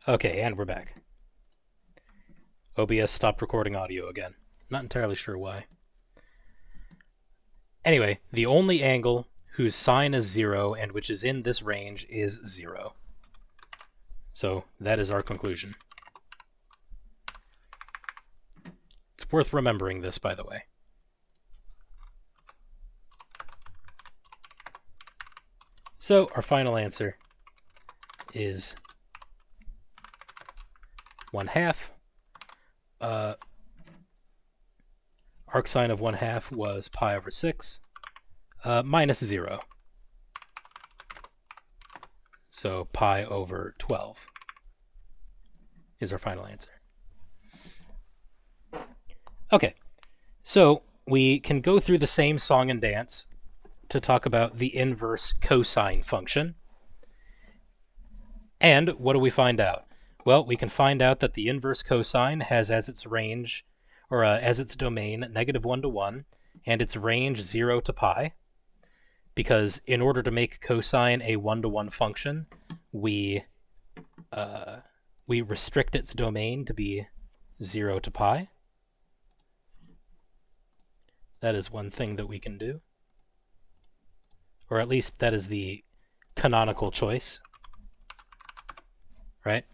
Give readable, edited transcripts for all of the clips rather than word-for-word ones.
Okay, and we're back. OBS stopped recording audio again. Not entirely sure why. Anyway, the only angle whose sine is 0 and which is in this range is 0. So that is our conclusion. It's worth remembering this, by the way. So our final answer is 1/2. Arcsine of 1/2 was pi over 6 minus 0. So pi over 12 is our final answer. Okay, so we can go through the same song and dance to talk about the inverse cosine function. And what do we find out? Well, we can find out that the inverse cosine has as its range, or as its domain, -1 to 1, and its range 0 to pi. Because in order to make cosine a 1-to-1 function, we restrict its domain to be 0 to pi. That is one thing that we can do. Or at least that is the canonical choice. Right?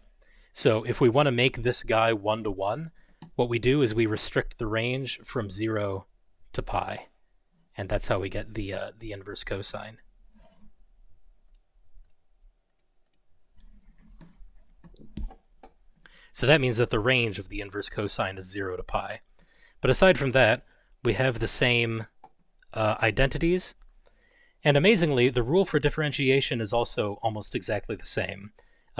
So if we want to make this guy 1-to-1, what we do is we restrict the range from 0 to pi. And that's how we get the inverse cosine. So that means that the range of the inverse cosine is 0 to pi. But aside from that, we have the same identities. And amazingly, the rule for differentiation is also almost exactly the same.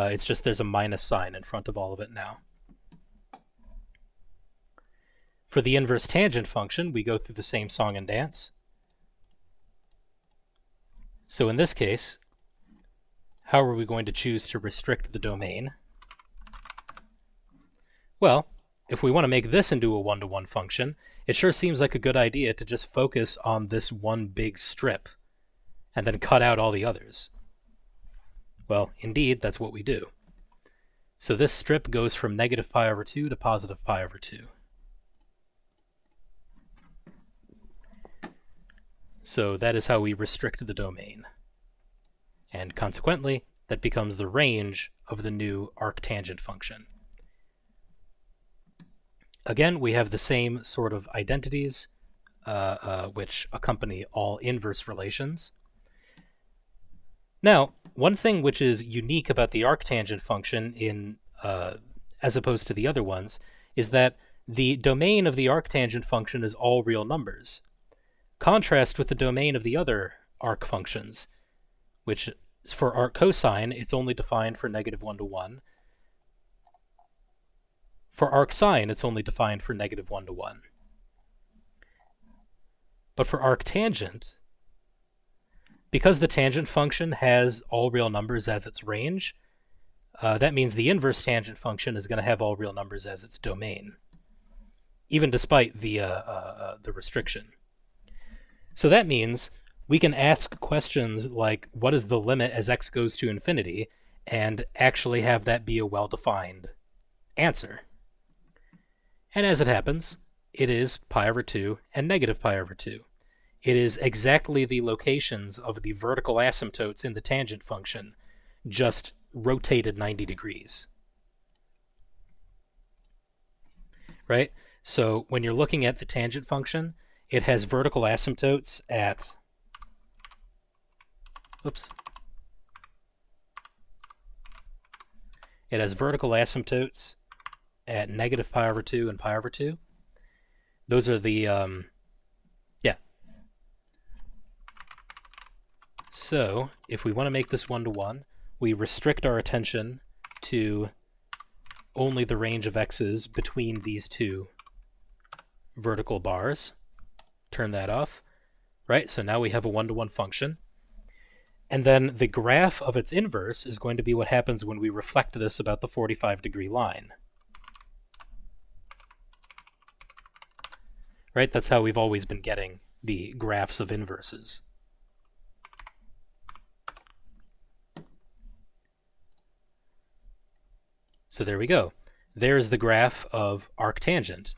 It's just there's a minus sign in front of all of it now. For the inverse tangent function, we go through the same song and dance. So in this case, how are we going to choose to restrict the domain? Well, if we want to make this into a 1-to-1 function, it sure seems like a good idea to just focus on this one big strip and then cut out all the others. Well, indeed, that's what we do. So this strip goes from -pi/2 to +pi/2. So that is how we restrict the domain. And consequently, that becomes the range of the new arctangent function. Again, we have the same sort of identities which accompany all inverse relations. Now, one thing which is unique about the arctangent function as opposed to the other ones is that the domain of the arctangent function is all real numbers. Contrast with the domain of the other arc functions, which for arc cosine, it's only defined for -1 to 1. For arcsine, it's only defined for -1 to 1. But for arctangent, because the tangent function has all real numbers as its range, that means the inverse tangent function is going to have all real numbers as its domain, even despite the restriction. So that means we can ask questions like, what is the limit as x goes to infinity, and actually have that be a well-defined answer. And as it happens, it is pi/2 and -pi/2. It is exactly the locations of the vertical asymptotes in the tangent function, just rotated 90 degrees. Right? So when you're looking at the tangent function, it has vertical asymptotes at... It has vertical asymptotes at -pi/2 and pi/2. Those are the... So, if we want to make this 1-to-1, we restrict our attention to only the range of x's between these two vertical bars. Turn that off. Right, so now we have a 1-to-1 function. And then the graph of its inverse is going to be what happens when we reflect this about the 45-degree line. Right, that's how we've always been getting the graphs of inverses. So there we go. There's the graph of arctangent.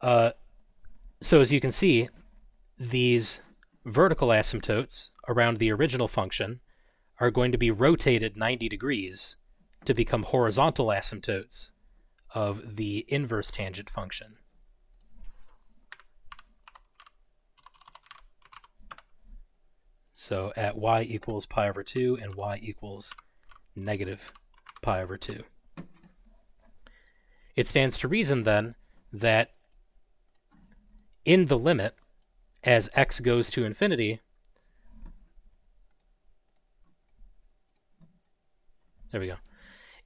So as you can see, these vertical asymptotes around the original function are going to be rotated 90 degrees to become horizontal asymptotes of the inverse tangent function. So at y equals pi over 2 and y equals negative pi over 2. It stands to reason then that in the limit as x goes to infinity, there we go.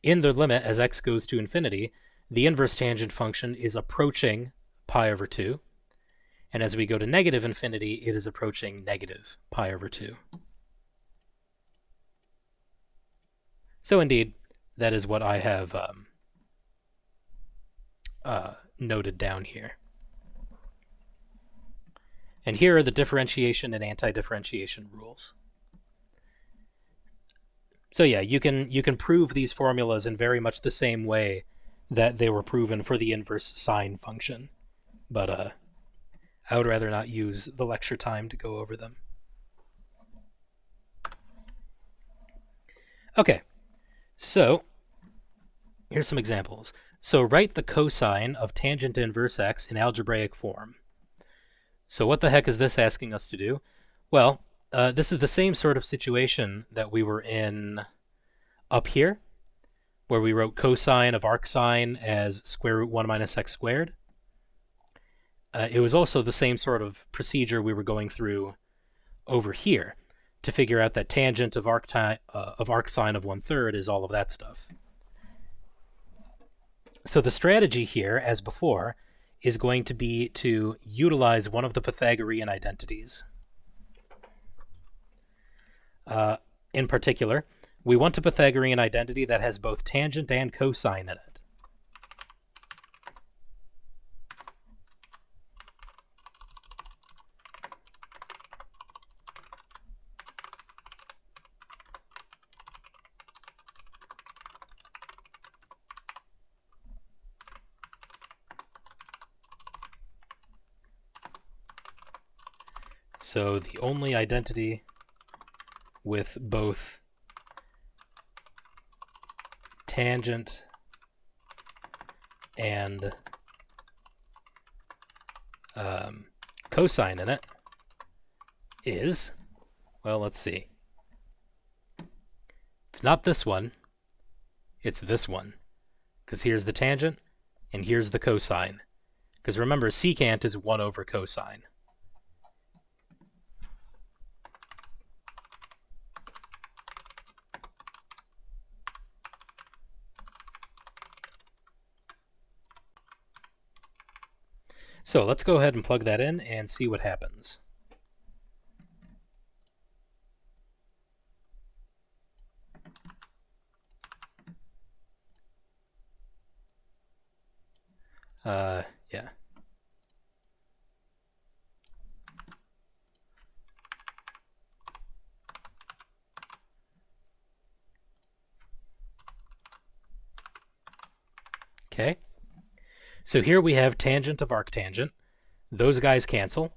In the limit as x goes to infinity, the inverse tangent function is approaching pi over 2. And as we go to negative infinity, it is approaching negative pi over 2. So indeed, that is what I have noted down here. And here are the differentiation and anti-differentiation rules. So yeah, you can prove these formulas in very much the same way that they were proven for the inverse sine function. But I would rather not use the lecture time to go over them. Okay, so here's some examples. So write the cosine of tangent inverse x in algebraic form. So what the heck is this asking us to do? Well, this is the same sort of situation that we were in up here, where we wrote cosine of arcsine as square root 1 minus x squared. It was also the same sort of procedure we were going through over here to figure out that tangent of arcsine of 1/3 is all of that stuff. So the strategy here, as before, is going to be to utilize one of the Pythagorean identities. In particular, we want a Pythagorean identity that has both tangent and cosine in it. So the only identity with both tangent and cosine in it is, well, let's see. It's not this one, it's this one. Because here's the tangent, and here's the cosine. Because remember, secant is 1 over cosine. So let's go ahead and plug that in and see what happens. Yeah. Okay. So here we have tangent of arctangent. Those guys cancel.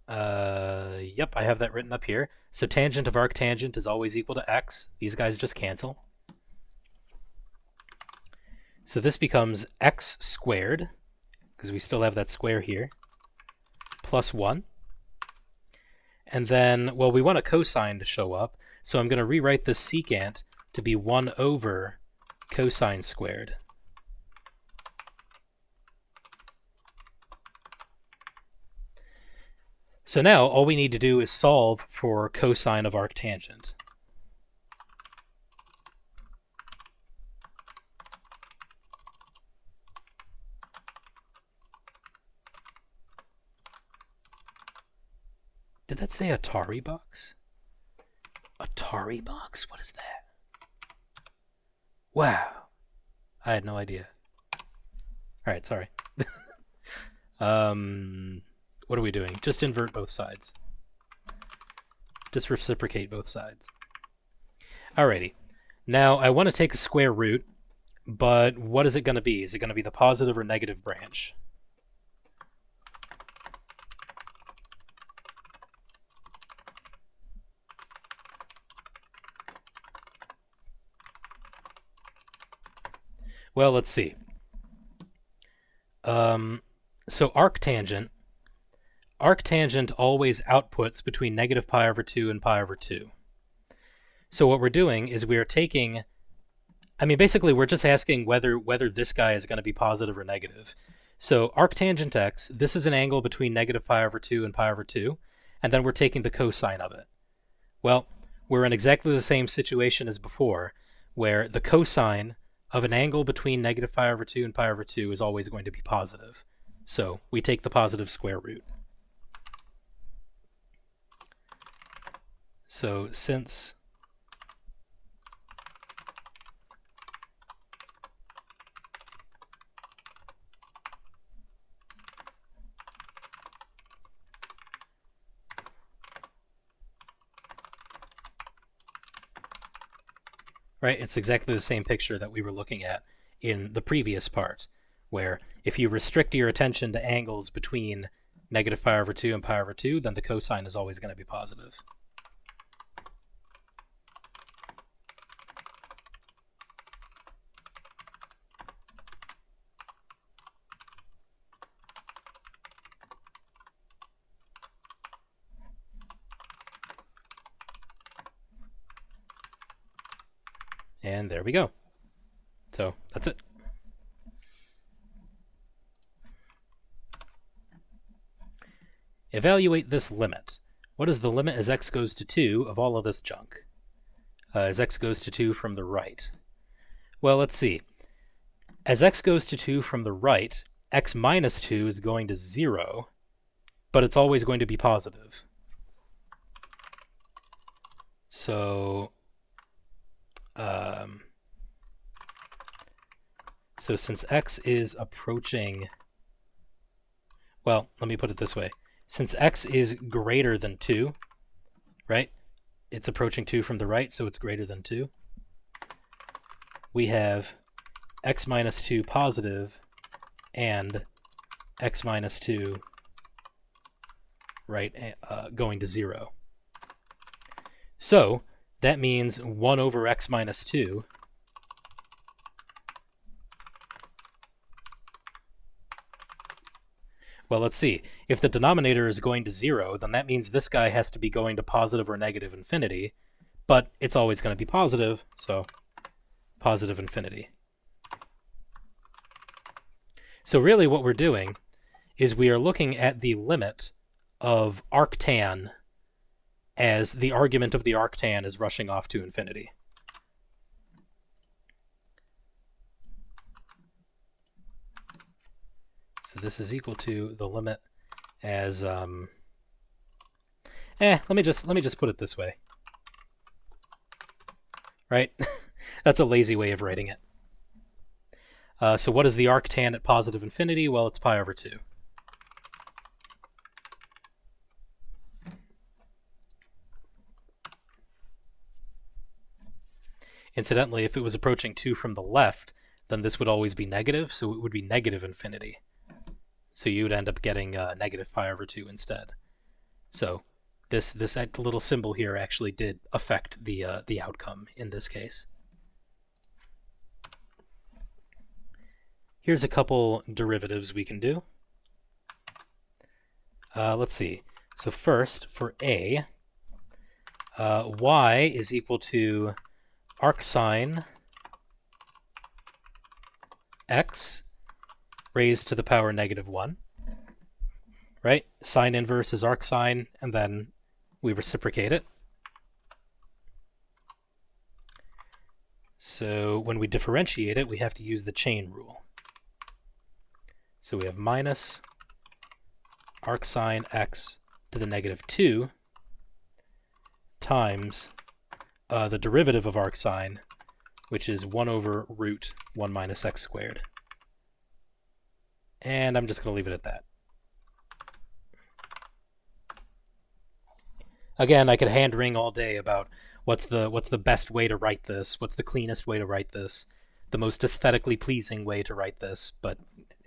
Yep, I have that written up here. So tangent of arctangent is always equal to x. These guys just cancel. So this becomes x squared, because we still have that square here, plus 1. And then, well, we want a cosine to show up, so I'm going to rewrite this secant to be 1 over cosine squared. So now all we need to do is solve for cosine of arctangent. Did that say Atari box? Atari box? What is that? Wow. I had no idea. Alright, sorry. What are we doing? Just invert both sides. Just reciprocate both sides. Alrighty. Now, I want to take a square root, but what is it going to be? Is it going to be the positive or negative branch? Well, let's see. So arctangent always outputs between negative pi over 2 and pi over 2. So what we're doing is we are taking, basically we're just asking whether this guy is going to be positive or negative. So arctangent x, this is an angle between negative pi over 2 and pi over 2, and then we're taking the cosine of it. Well, we're in exactly the same situation as before, where the cosine of an angle between negative pi over 2 and pi over 2 is always going to be positive. So we take the positive square root. So since right, it's exactly the same picture that we were looking at in the previous part, where if you restrict your attention to angles between negative pi over 2 and pi over 2, then the cosine is always going to be positive. And there we go. So that's it. Evaluate this limit. What is the limit as x goes to 2 of all of this junk? As x goes to 2 from the right. Well, let's see. As x goes to 2 from the right, x minus 2 is going to 0, but it's always going to be positive. So since x is approaching, well, let me put it this way. Since x is greater than 2, right? It's approaching 2 from the right, so it's greater than 2. We have x minus 2 positive and x minus 2, right, going to 0. So that means 1 over x minus 2 well, let's see. If the denominator is going to 0, then that means this guy has to be going to positive or negative infinity, but it's always going to be positive, so positive infinity. So really what we're doing is we are looking at the limit of arctan as the argument of the arctan is rushing off to infinity. So this is equal to the limit as let me just put it this way. Right? That's a lazy way of writing it. So what is the arctan at positive infinity? Well, it's pi over 2. Incidentally, if it was approaching 2 from the left, then this would always be negative, so it would be negative infinity. So you would end up getting negative pi over 2 instead. So this little symbol here actually did affect the outcome in this case. Here's a couple derivatives we can do. Let's see. So first, for a, y is equal to arcsine x raised to the power negative 1, right? Sine inverse is arcsine, and then we reciprocate it. So when we differentiate it, we have to use the chain rule. So we have minus arcsine x to the negative 2 times the derivative of arcsine, which is 1 over root 1 minus x squared. And I'm just going to leave it at that. Again, I could hand wring all day about what's the best way to write this, what's the cleanest way to write this, the most aesthetically pleasing way to write this, but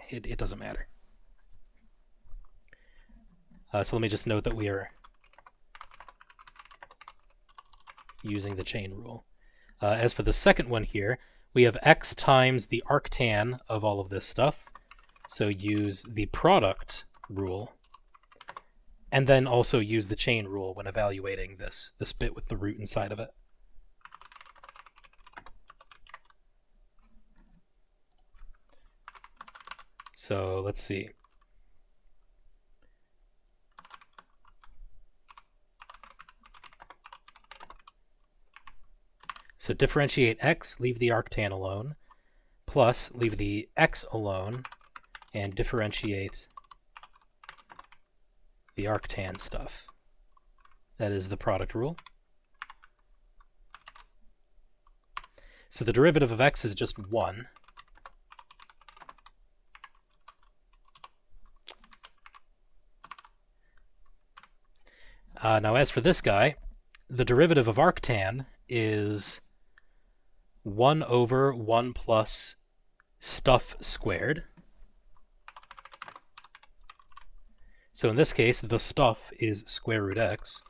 it doesn't matter. So let me just note that we are using the chain rule. As for the second one here, we have x times the arctan of all of this stuff, so use the product rule, and then also use the chain rule when evaluating this bit with the root inside of it. So let's see. So differentiate x, leave the arctan alone, plus leave the x alone, and differentiate the arctan stuff. That is the product rule. So the derivative of x is just 1. Now as for this guy, the derivative of arctan is 1 over 1 plus stuff squared. So in this case, the stuff is square root x.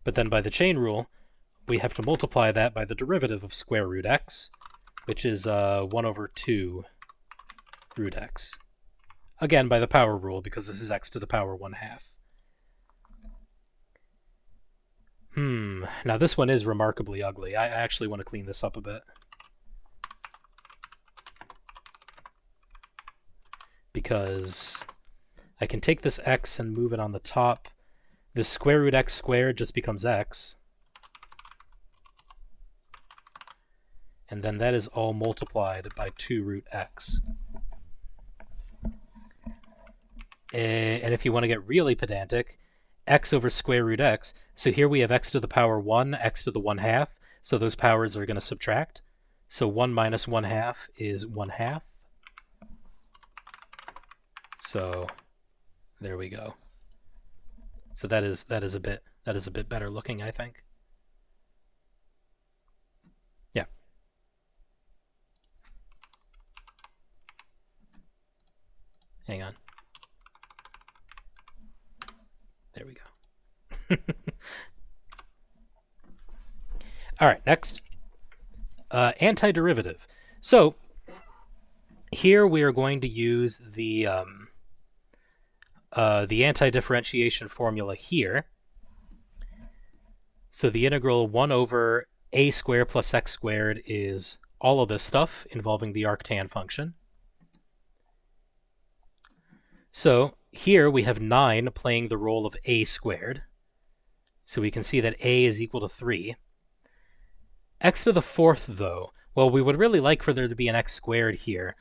But then by the chain rule, we have to multiply that by the derivative of square root x, which is 1 over 2 root x. Again, by the power rule, because this is x to the power 1/2. Now this one is remarkably ugly. I actually want to clean this up a bit. Because I can take this x and move it on the top. The square root x squared just becomes x. And then that is all multiplied by 2 root x. And if you want to get really pedantic, x over square root x. So here we have x to the power 1, x to the 1/2. So those powers are going to subtract. So 1 minus 1/2 is 1/2. So there we go. So that is a bit better looking, I think. Yeah. Hang on. There we go. All right, next. Antiderivative. So here we are going to use the anti-differentiation formula here. So the integral 1 over a squared plus x squared is all of this stuff involving the arctan function. So here we have 9 playing the role of a squared. So we can see that a is equal to 3. X to the 4th, though, well, we would really like for there to be an x squared here.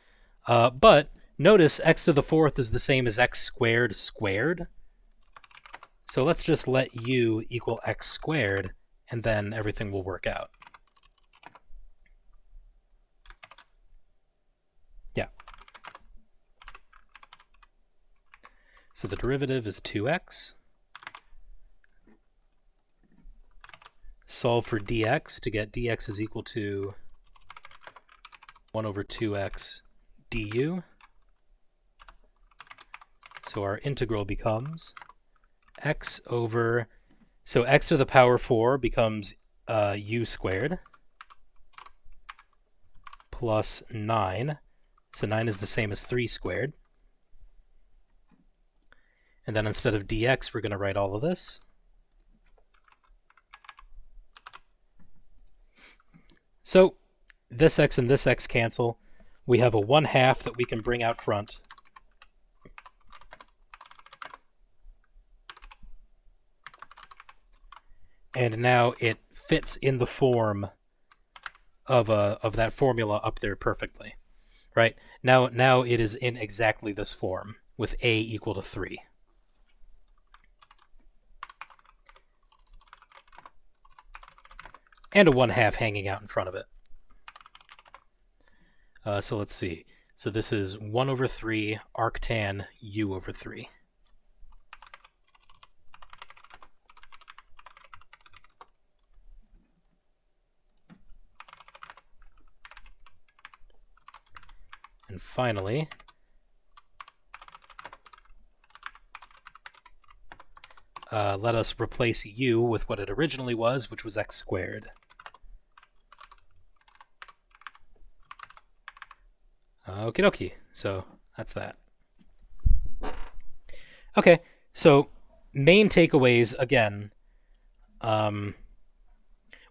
But notice x to the 4th is the same as x squared squared. So let's just let u equal x squared, and then everything will work out. Yeah. So the derivative is 2x. Solve for dx to get dx is equal to 1 over 2x du. So our integral becomes x over, so x to the power 4 becomes u squared plus 9. So 9 is the same as 3 squared. And then instead of dx, we're going to write all of this. So this x and this x cancel. We have a 1/2 that we can bring out front. And now it fits in the form of that formula up there perfectly, right? Now it is in exactly this form with a equal to 3. And a 1/2 hanging out in front of it. So let's see. So this is 1 over 3 arctan u over 3. And finally, let us replace u with what it originally was, which was x squared. Okie dokie. So that's that. Okay, so main takeaways again. Well,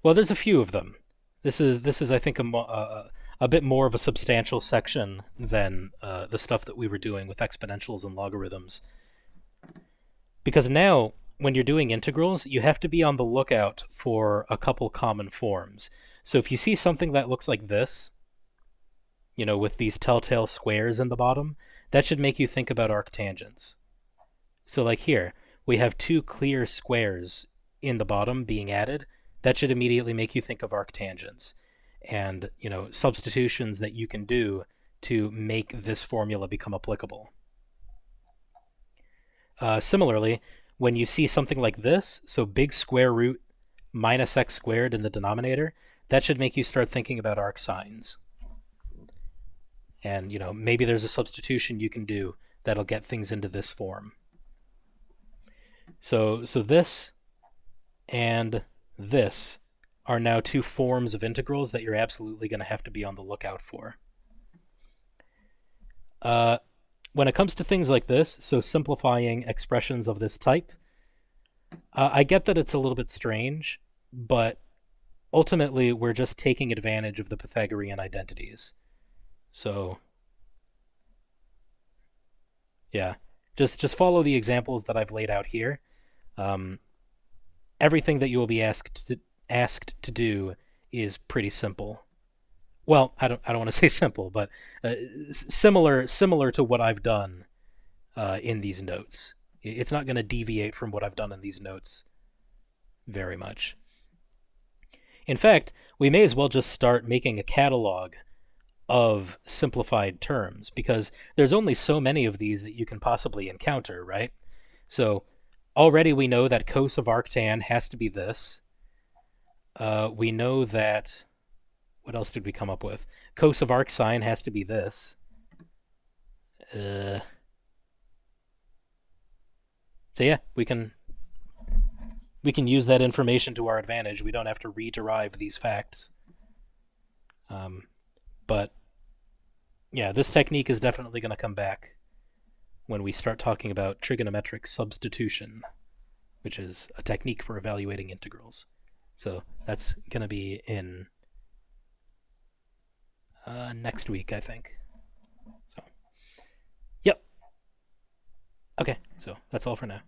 there's a few of them. This is I think a bit more of a substantial section than the stuff that we were doing with exponentials and logarithms. Because now, when you're doing integrals, you have to be on the lookout for a couple common forms. So if you see something that looks like this, with these telltale squares in the bottom, that should make you think about arctangents. So like here, we have two clear squares in the bottom being added. That should immediately make you think of arctangents and, substitutions that you can do to make this formula become applicable. Similarly, when you see something like this, so big square root minus x squared in the denominator, that should make you start thinking about arcsines. And, maybe there's a substitution you can do that'll get things into this form. So this and this are now two forms of integrals that you're absolutely going to have to be on the lookout for. When it comes to things like this, so simplifying expressions of this type, I get that it's a little bit strange, but ultimately we're just taking advantage of the Pythagorean identities. So, yeah, just follow the examples that I've laid out here. Everything that you will be asked to do is pretty simple. Well, I don't want to say simple, but similar to what I've done in these notes. It's not going to deviate from what I've done in these notes very much. In fact, we may as well just start making a catalog of simplified terms, because there's only so many of these that you can possibly encounter, right? So already we know that cos of arctan has to be this. We know that, what else did we come up with? Cos of arcsine has to be this. So yeah, we can use that information to our advantage. We don't have to rederive these facts. But yeah, this technique is definitely going to come back when we start talking about trigonometric substitution, which is a technique for evaluating integrals. So that's going to be in next week, I think. So, yep. Okay, so that's all for now.